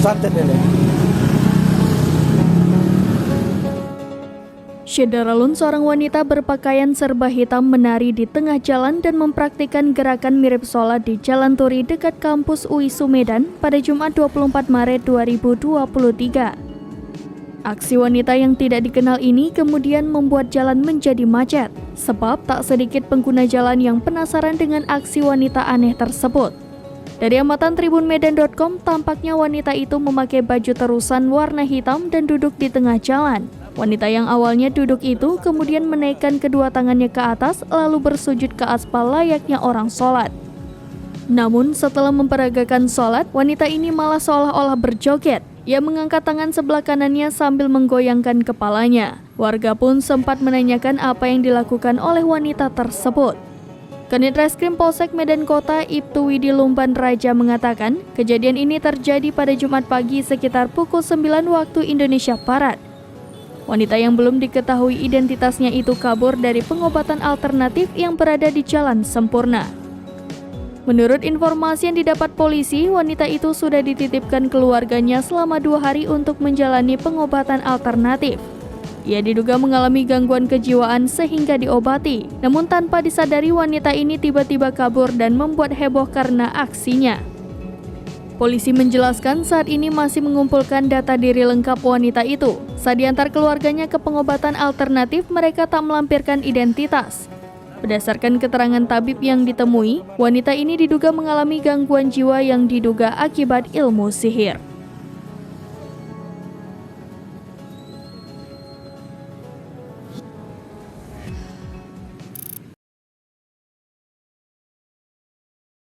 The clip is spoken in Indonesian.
Santet ini. Syederalun, seorang wanita berpakaian serba hitam menari di tengah jalan dan mempraktikkan gerakan mirip sholat di Jalan Turi dekat kampus UI Sumedan pada Jumat 24 Maret 2023. Aksi wanita yang tidak dikenal ini kemudian membuat jalan menjadi macet, sebab tak sedikit pengguna jalan yang penasaran dengan aksi wanita aneh tersebut. Dari amatan tribunmedan.com, tampaknya wanita itu memakai baju terusan warna hitam dan duduk di tengah jalan. Wanita yang awalnya duduk itu kemudian menaikkan kedua tangannya ke atas lalu bersujud ke aspal layaknya orang sholat. Namun setelah memperagakan sholat, wanita ini malah seolah-olah berjoget. Ia mengangkat tangan sebelah kanannya sambil menggoyangkan kepalanya. Warga pun sempat menanyakan apa yang dilakukan oleh wanita tersebut. Kanit Reskrim Polsek Medan Kota Ibtu Widi Lumban Raja mengatakan, kejadian ini terjadi pada Jumat pagi sekitar pukul 9 waktu Indonesia Barat. Wanita yang belum diketahui identitasnya itu kabur dari pengobatan alternatif yang berada di Jalan Sempurna. Menurut informasi yang didapat polisi, wanita itu sudah dititipkan keluarganya selama 2 hari untuk menjalani pengobatan alternatif. Ia diduga mengalami gangguan kejiwaan sehingga diobati, namun tanpa disadari wanita ini tiba-tiba kabur dan membuat heboh karena aksinya. Polisi menjelaskan saat ini masih mengumpulkan data diri lengkap wanita itu. Saat diantar keluarganya ke pengobatan alternatif, mereka tak melampirkan identitas. Berdasarkan keterangan tabib yang ditemui, wanita ini diduga mengalami gangguan jiwa yang diduga akibat ilmu sihir.